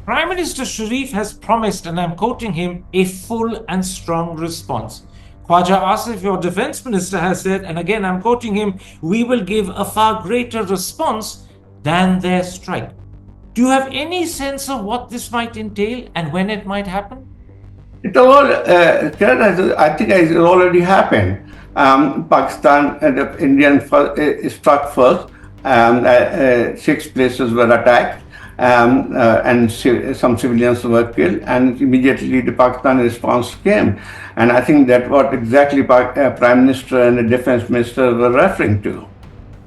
Prime Minister Sharif has promised, and I'm quoting him, a full and strong response. Khawaja Asif, your defense minister, has said, and again I'm quoting him, we will give a far greater response than their strike. Do you have any sense of what this might entail and when it might happen? It all, I think it already happened. Pakistan and the Indian struck first. 6 places were attacked, and some civilians were killed. And immediately the Pakistani response came. And I think that what exactly Prime Minister and the Defense Minister were referring to.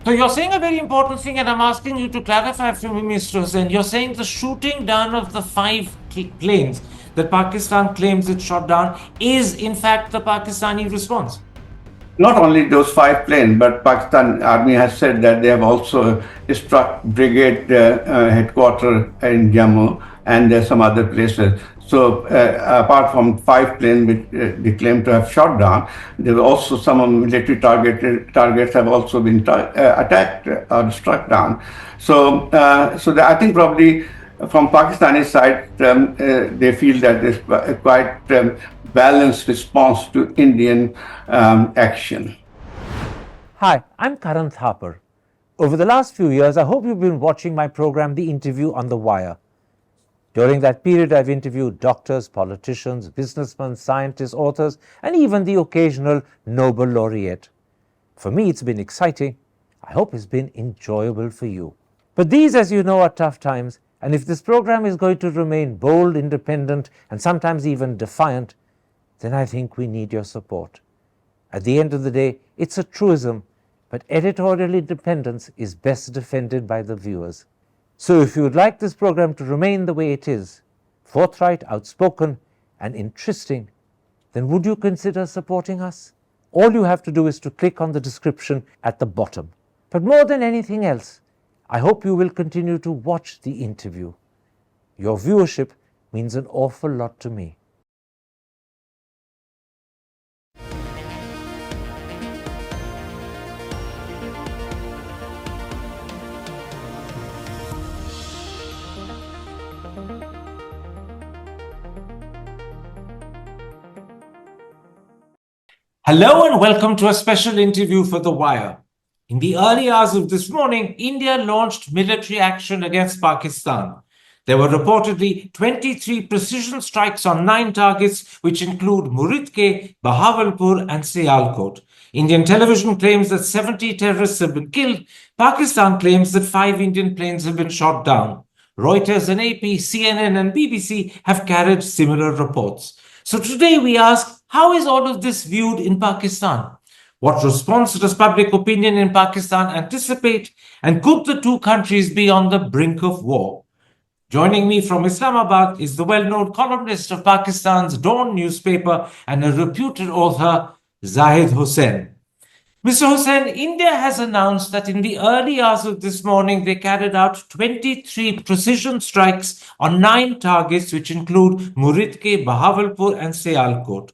So you're saying a very important thing, and I'm asking you to clarify for me, Mr. Hussain. You're saying the shooting down of the 5 planes that Pakistan claims it shot down is in fact the Pakistani response. Not only those 5 planes, but Pakistan Army has said that they have also struck Brigade Headquarters in Jammu, and there's some other places. So apart from 5 planes which they claim to have shot down, there were also some military targets have also been attacked or struck down. So I think probably from Pakistani side, they feel that there's quite balanced response to Indian action. Hi, I'm Karan Thapar. Over the last few years, I hope you've been watching my program, The Interview on the Wire. During that period, I've interviewed doctors, politicians, businessmen, scientists, authors, and even the occasional Nobel laureate. For me, it's been exciting. I hope it's been enjoyable for you. But these, as you know, are tough times, and if this program is going to remain bold, independent, and sometimes even defiant, then I think we need your support. At the end of the day, it's a truism, but editorial independence is best defended by the viewers. So if you would like this program to remain the way it is, forthright, outspoken, and interesting, then would you consider supporting us? All you have to do is to click on the description at the bottom. But more than anything else, I hope you will continue to watch the interview. Your viewership means an awful lot to me. Hello and welcome to a special interview for The Wire. In the early hours of this morning, India launched military action against Pakistan. There were reportedly 23 precision strikes on 9 targets, which include Muridke, Bahawalpur, and Sialkot. Indian television claims that 70 terrorists have been killed. Pakistan claims that 5 Indian planes have been shot down. Reuters and AP, CNN, and BBC have carried similar reports. So today we ask, how is all of this viewed in Pakistan? What response does public opinion in Pakistan anticipate? And could the two countries be on the brink of war? Joining me from Islamabad is the well-known columnist of Pakistan's Dawn newspaper and a reputed author, Zahid Hussain. Mr. Hussain, India has announced that in the early hours of this morning, they carried out 23 precision strikes on 9 targets, which include Muridke, Bahawalpur, and Sialkot.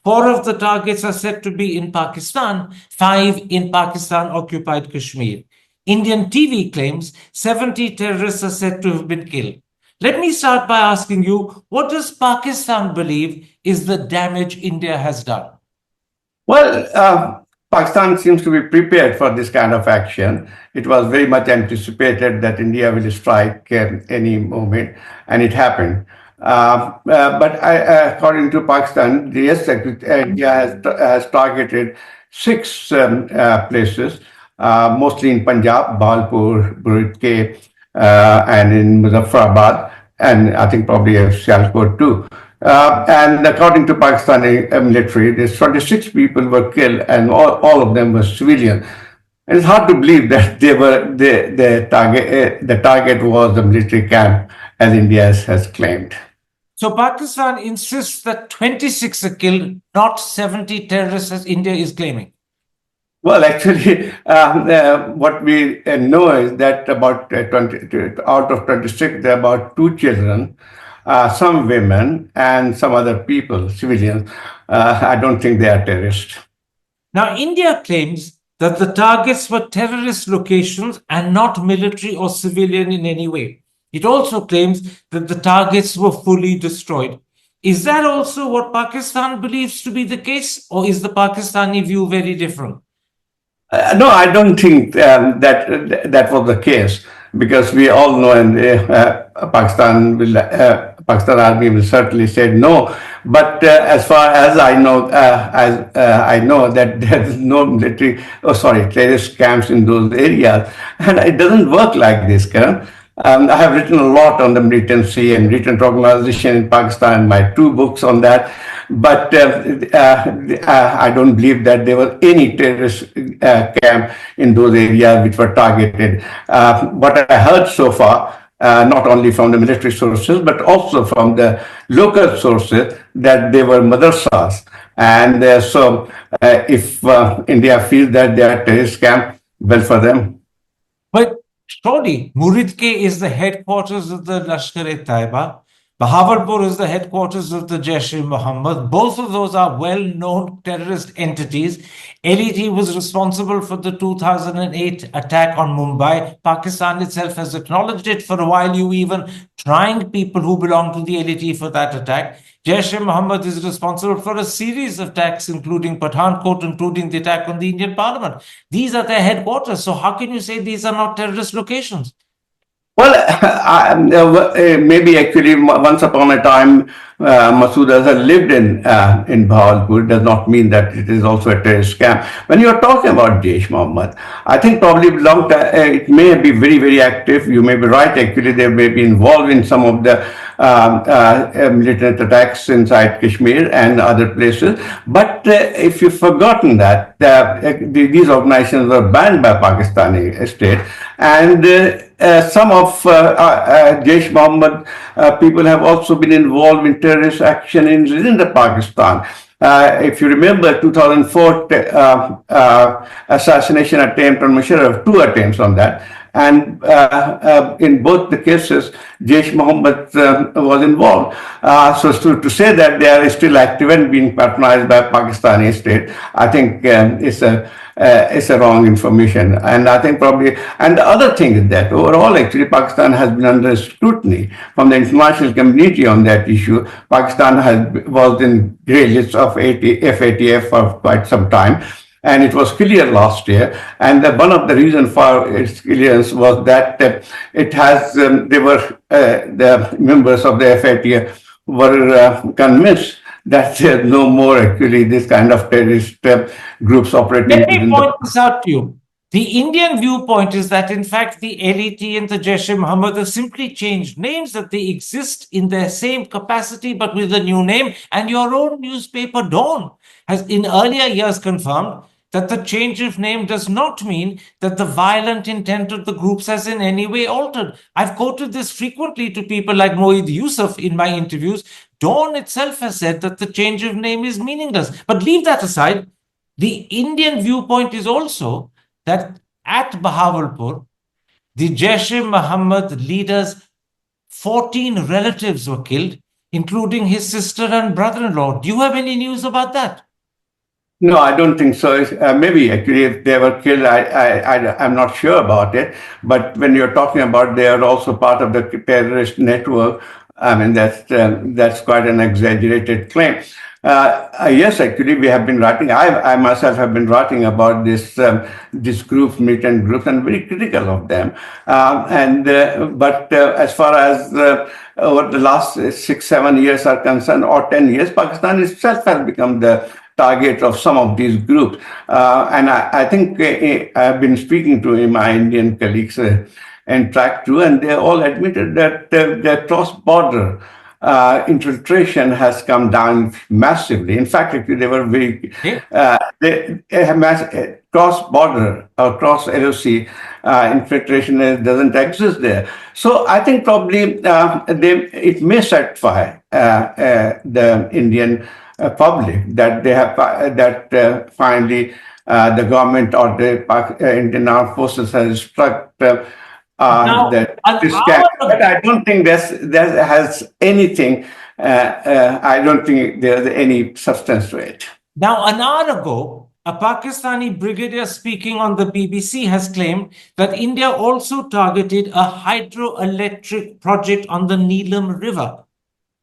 4 of the targets are said to be in Pakistan, 5 in Pakistan-occupied Kashmir. Indian TV claims 70 terrorists are said to have been killed. Let me start by asking you, what does Pakistan believe is the damage India has done? Well, Pakistan seems to be prepared for this kind of action. It was very much anticipated that India will strike any moment, and it happened. According to Pakistan, the India has targeted 6 places, mostly in Punjab, Balpur, Buridke, and in Muzaffarabad, and I think probably Sialkot too. And according to Pakistani military, there's 26 people were killed, and all of them were civilian. And it's hard to believe that the target was the military camp, as India has claimed. So Pakistan insists that 26 are killed, not 70 terrorists as India is claiming. Well, actually, what we know is that about 20 out of 26, there are about 2 children, some women, and some other people, civilians. I don't think they are terrorists. Now, India claims that the targets were terrorist locations and not military or civilian in any way. It also claims that the targets were fully destroyed. Is that also what Pakistan believes to be the case, or is the Pakistani view very different? No, I don't think that was the case, because we all know, and Pakistan Army will certainly say no. But as far as I know, I know that there is no military, terrorist camps in those areas, and it doesn't work like this, Karan. I have written a lot on the militancy and militant organization in Pakistan, my two books on that. But I don't believe that there was any terrorist camp in those areas which were targeted. What I heard so far, not only from the military sources, but also from the local sources, that they were madrasas. And if India feels that they are terrorist camp, well for them. But surely, Muridke is the headquarters of the Lashkar-e-Taiba. Bahawalpur is the headquarters of the Jaish-e-Mohammed. Both of those are well-known terrorist entities. LET was responsible for the 2008 attack on Mumbai. Pakistan itself has acknowledged it. For a while, you even trying people who belong to the LET for that attack. Jaish-e-Mohammed is responsible for a series of attacks, including Pathankot, including the attack on the Indian Parliament. These are their headquarters. So how can you say these are not terrorist locations? Well, maybe actually once upon a time, Masood Azhar lived in Bahawalpur. Does not mean that it is also a terrorist camp. When you are talking about Jaish Mohammed, I think probably long time, it may be very, very active. You may be right. Actually, they may be involved in some of the militant attacks inside Kashmir and other places. But if you've forgotten that these organizations were banned by Pakistani state, and some of Jaish Mohammed people have also been involved in terrorist action within the Pakistan. If you remember 2004 assassination attempt on Musharraf, two attempts on that. And in both the cases, Jaish Mohammed was involved. So to say that they are still active and being patronized by Pakistani state, I think it's a wrong information. And I think probably, and the other thing is that overall, actually, Pakistan has been under scrutiny from the international community on that issue. Pakistan was in grey list of FATF for quite some time. And it was clear last year. And one of the reasons for its clearance was that the members of the FATF were convinced that there's no more actually this kind of terrorist groups operating. Let me point this out to you. The Indian viewpoint is that, in fact, the LET and the Jaish-e-Mohammed have simply changed names, that they exist in their same capacity but with a new name. And your own newspaper, Dawn, has in earlier years confirmed that the change of name does not mean that the violent intent of the groups has in any way altered. I've quoted this frequently to people like Moeed Yusuf in my interviews. Dawn itself has said that the change of name is meaningless. But leave that aside. The Indian viewpoint is also that at Bahawalpur, the Jaish-e-Mohammed leader's 14 relatives were killed, including his sister and brother-in-law. Do you have any news about that? No, I don't think so. Maybe actually, if they were killed, I'm not sure about it. But when you're talking about they are also part of the terrorist network, I mean that's quite an exaggerated claim. Yes, actually, we have been writing. I myself have been writing about this group, militant groups, and very critical of them. But as far as over the last 6-7 years are concerned, or 10 years, Pakistan itself has become the target of some of these groups. And I think I've been speaking to my Indian colleagues and track too, and they all admitted that their cross-border infiltration has come down massively. In fact, actually, they were very they have cross-border or cross-LOC infiltration doesn't exist there. So I think probably it may satisfy the Indian public that they have finally the government or the Indian Armed Forces has struck that this camp. But I don't think there has anything. I don't think there's any substance to it. Now, an hour ago, A Pakistani brigadier speaking on the BBC has claimed that India also targeted a hydroelectric project on the Neelam River.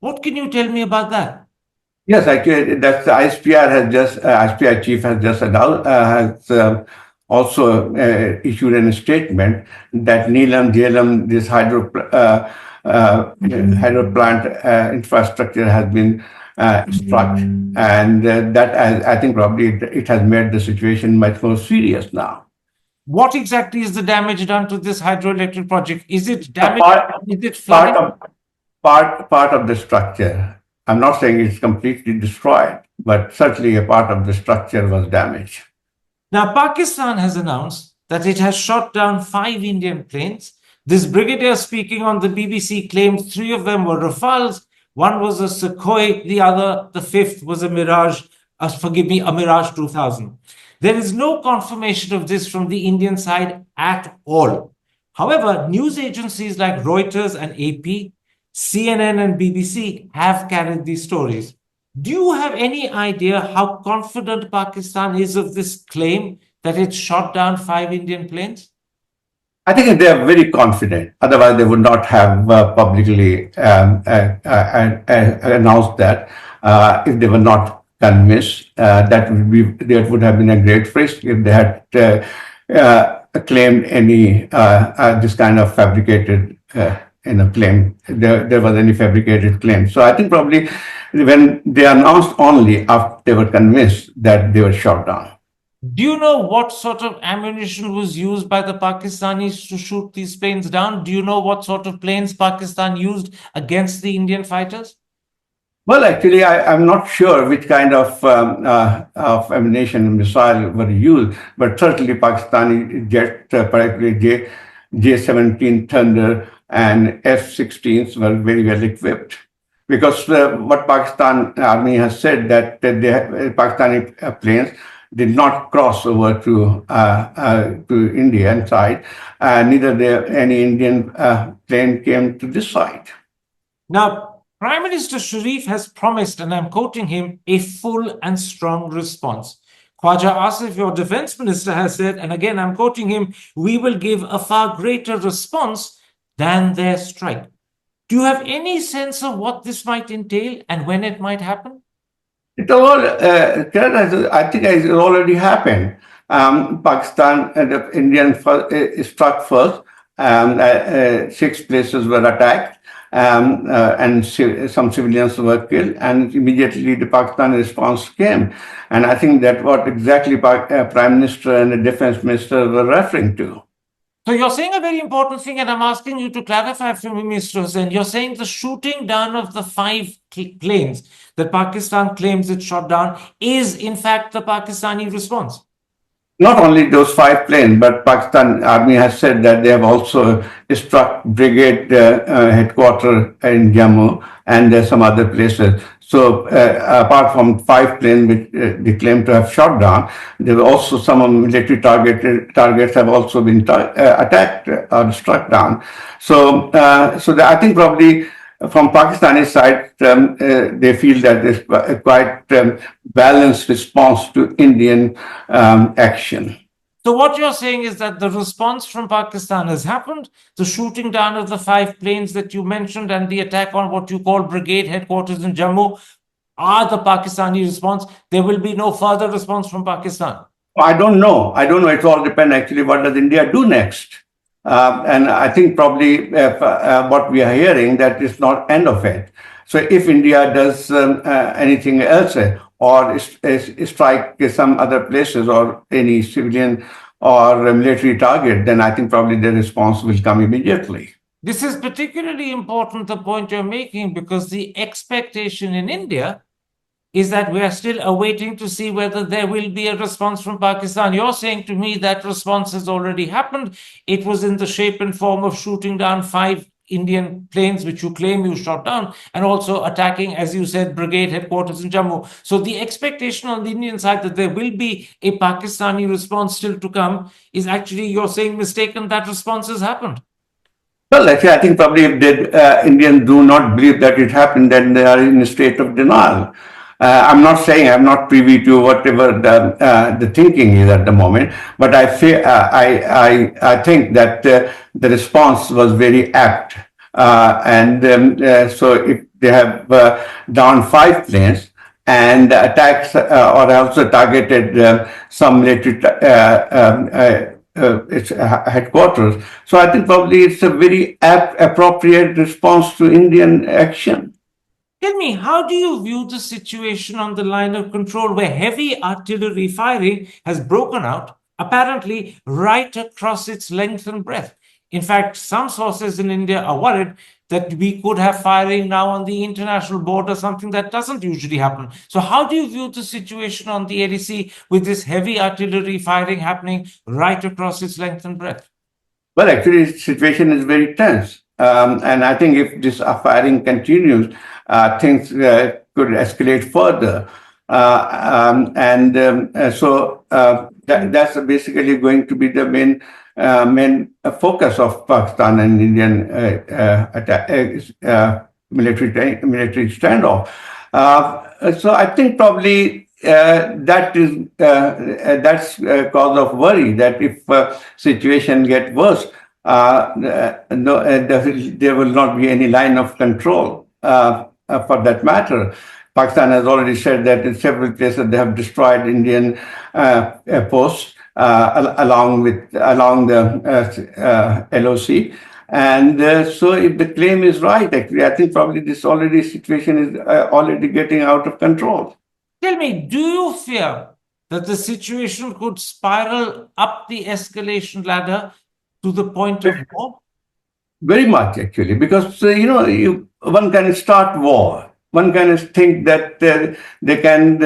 What can you tell me about that? Yes, actually, that's the ISPR ISPR chief has just announced, has also issued a statement that Neelam, Jhelum, this hydro plant infrastructure has been struck, and that I think probably it has made the situation much more serious now. What exactly is the damage done to this hydroelectric project? Is it A damage? part, Is it part flooding? of part of the structure. I'm not saying it's completely destroyed, but certainly a part of the structure was damaged. Now, Pakistan has announced that it has shot down 5 Indian planes. This brigadier speaking on the BBC claimed 3 of them were Rafales. One was a Sukhoi, the fifth was a Mirage, a Mirage 2000. There is no confirmation of this from the Indian side at all. However, news agencies like Reuters and AP, CNN and BBC have carried these stories. Do you have any idea how confident Pakistan is of this claim that it shot down 5 Indian planes? I think they are very confident. Otherwise, they would not have publicly announced that. If they were not convinced, that would have been a great risk if they had claimed any this kind of fabricated claim. There was any fabricated claim. So I think probably when they announced only after they were convinced that they were shot down. Do you know what sort of ammunition was used by the Pakistanis to shoot these planes down? Do you know what sort of planes Pakistan used against the Indian fighters? Well, actually, I'm not sure which kind of ammunition and missile were used, but certainly Pakistani jet, particularly J-17 Thunder and F-16s were very well equipped. Because what Pakistan Army has said that Pakistani planes did not cross over to Indian side, neither any Indian plane came to this side. Now, Prime Minister Sharif has promised, and I'm quoting him, a full and strong response. Khawaja Asif, your defense minister, has said, and again I'm quoting him, we will give a far greater response than their strike. Do you have any sense of what this might entail and when it might happen? It all, I think it already happened. Pakistan and the Indian struck first. 6 places were attacked, and some civilians were killed, and immediately the Pakistani response came. And I think that what exactly Prime Minister and the Defense Minister were referring to. So you're saying a very important thing, and I'm asking you to clarify for me, Mr. Hussain. You're saying the shooting down of the 5 planes that Pakistan claims it shot down is, in fact, the Pakistani response? Not only those 5 planes, but Pakistan Army has said that they have also struck Brigade Headquarters in Jammu and some other places. So apart from 5 planes which they claim to have shot down, there were also some military targets have also been attacked or struck down. So I think probably from Pakistani side, they feel that there's a quite balanced response to Indian action. So what you're saying is that the response from Pakistan has happened, the shooting down of the 5 planes that you mentioned and the attack on what you call Brigade Headquarters in Jammu are the Pakistani response. There will be no further response from Pakistan. I don't know. It all depends actually what does India do next. And I think probably what we are hearing that is not end of it. So if India does anything else or strike some other places or any civilian or military target, then I think probably the response will come immediately. This is particularly important, the point you're making, because the expectation in India is that we are still awaiting to see whether there will be a response from Pakistan. You're saying to me that response has already happened. It was in the shape and form of shooting down 5 Indian planes, which you claim you shot down, and also attacking, as you said, Brigade Headquarters in Jammu. So the expectation on the Indian side that there will be a Pakistani response still to come is actually, you're saying, mistaken. That response has happened. Well, actually, I think probably if the Indians do not believe that it happened, then they are in a state of denial. I'm not saying I'm not privy to whatever the thinking is at the moment, but I think that the response was very apt, so if they have downed 5 planes and attacks or also targeted some military its headquarters. So I think probably it's a very appropriate response to Indian action. Tell me, how do you view the situation on the line of control where heavy artillery firing has broken out, apparently right across its length and breadth? In fact, some sources in India are worried that we could have firing now on the international border, something that doesn't usually happen. So, how do you view the situation on the ADC with this heavy artillery firing happening right across its length and breadth? Well, actually, the situation is very tense. And I think if this firing continues, things could escalate further. That's basically going to be the main focus of Pakistan and Indian military standoff. So I think probably that's cause of worry that if situation get worse, there will not be any line of control for that matter. Pakistan has already said that in several places they have destroyed Indian posts along the LOC. And so if the claim is right, actually, I think probably this situation is already getting out of control. Tell me, do you fear that the situation could spiral up the escalation ladder to the point of war? Very much, actually, because one can start war. One can think that they can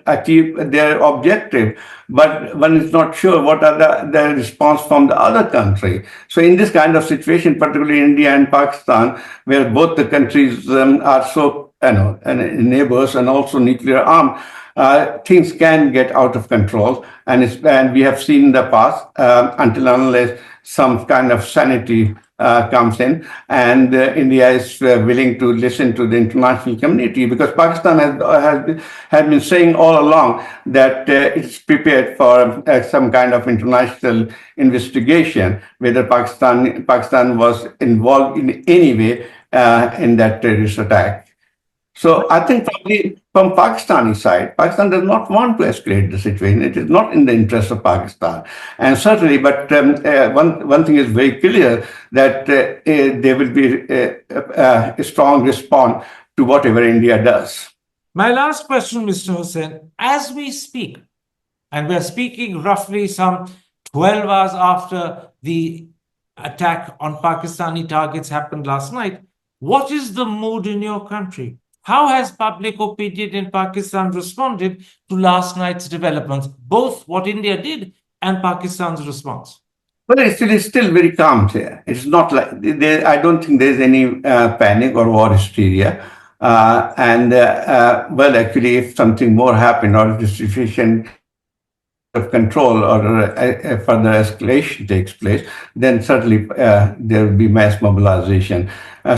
achieve their objective, but one is not sure what are the response from the other country. So in this kind of situation, particularly India and Pakistan, where both the countries are so neighbors and also nuclear armed, things can get out of control, and we have seen in the past until unless some kind of sanity comes in, and India is willing to listen to the international community, because Pakistan has been saying all along that it's prepared for some kind of international investigation whether Pakistan was involved in any way in that terrorist attack. So I think probably from Pakistani side, Pakistan does not want to escalate the situation. It is not in the interest of Pakistan, and certainly. But one thing is very clear, that there will be a strong response to whatever India does. My last question, Mr. Hussain, as we speak, and we're speaking roughly some 12 hours after the attack on Pakistani targets happened last night, what is the mood in your country? How has public opinion in Pakistan responded to last night's developments, both what India did and Pakistan's response? Well, it's still very calm here. It's not like I don't think there's any panic or war hysteria. Well, actually, if something more happened or if the situation of control or further escalation takes place, then certainly there will be mass mobilization.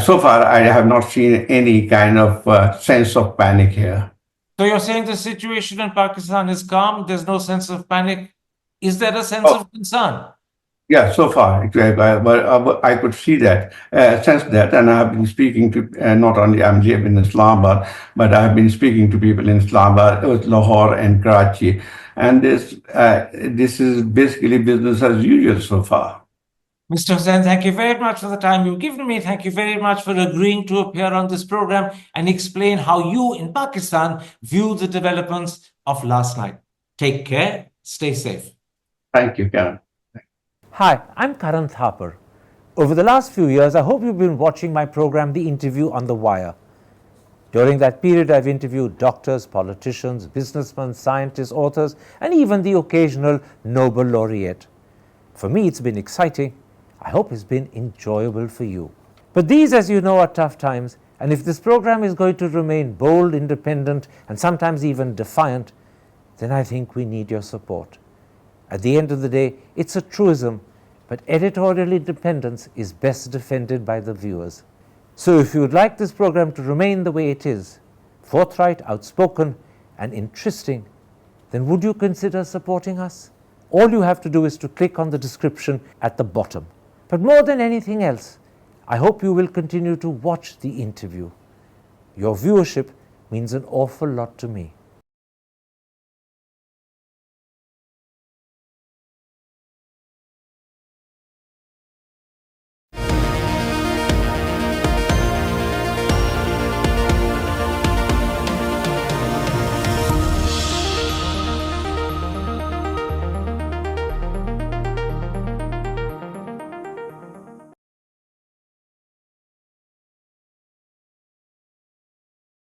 So far, I have not seen any kind of sense of panic here. So you're saying the situation in Pakistan is calm, there's no sense of panic. Is there a sense of concern? Yeah, so far, I could see that, sense that, and I have been speaking to, not only I'm here in Islamabad, but I have been speaking to people in Islamabad, Lahore and Karachi, and this is basically business as usual so far. Mr. Hussain, thank you very much for the time you've given me. Thank you very much for agreeing to appear on this program and explain how you in Pakistan view the developments of last night. Take care, stay safe. Thank you, Karan. Hi, I'm Karan Thapar. Over the last few years, I hope you've been watching my program, The Interview on the Wire. During that period, I've interviewed doctors, politicians, businessmen, scientists, authors, and even the occasional Nobel laureate. For me, it's been exciting. I hope it's been enjoyable for you. But these, as you know, are tough times, and if this program is going to remain bold, independent, and sometimes even defiant, then I think we need your support. At the end of the day, it's a truism, but editorial independence is best defended by the viewers. So if you would like this program to remain the way it is, forthright, outspoken, and interesting, then would you consider supporting us? All you have to do is to click on the description at the bottom. But more than anything else, I hope you will continue to watch the interview. Your viewership means an awful lot to me.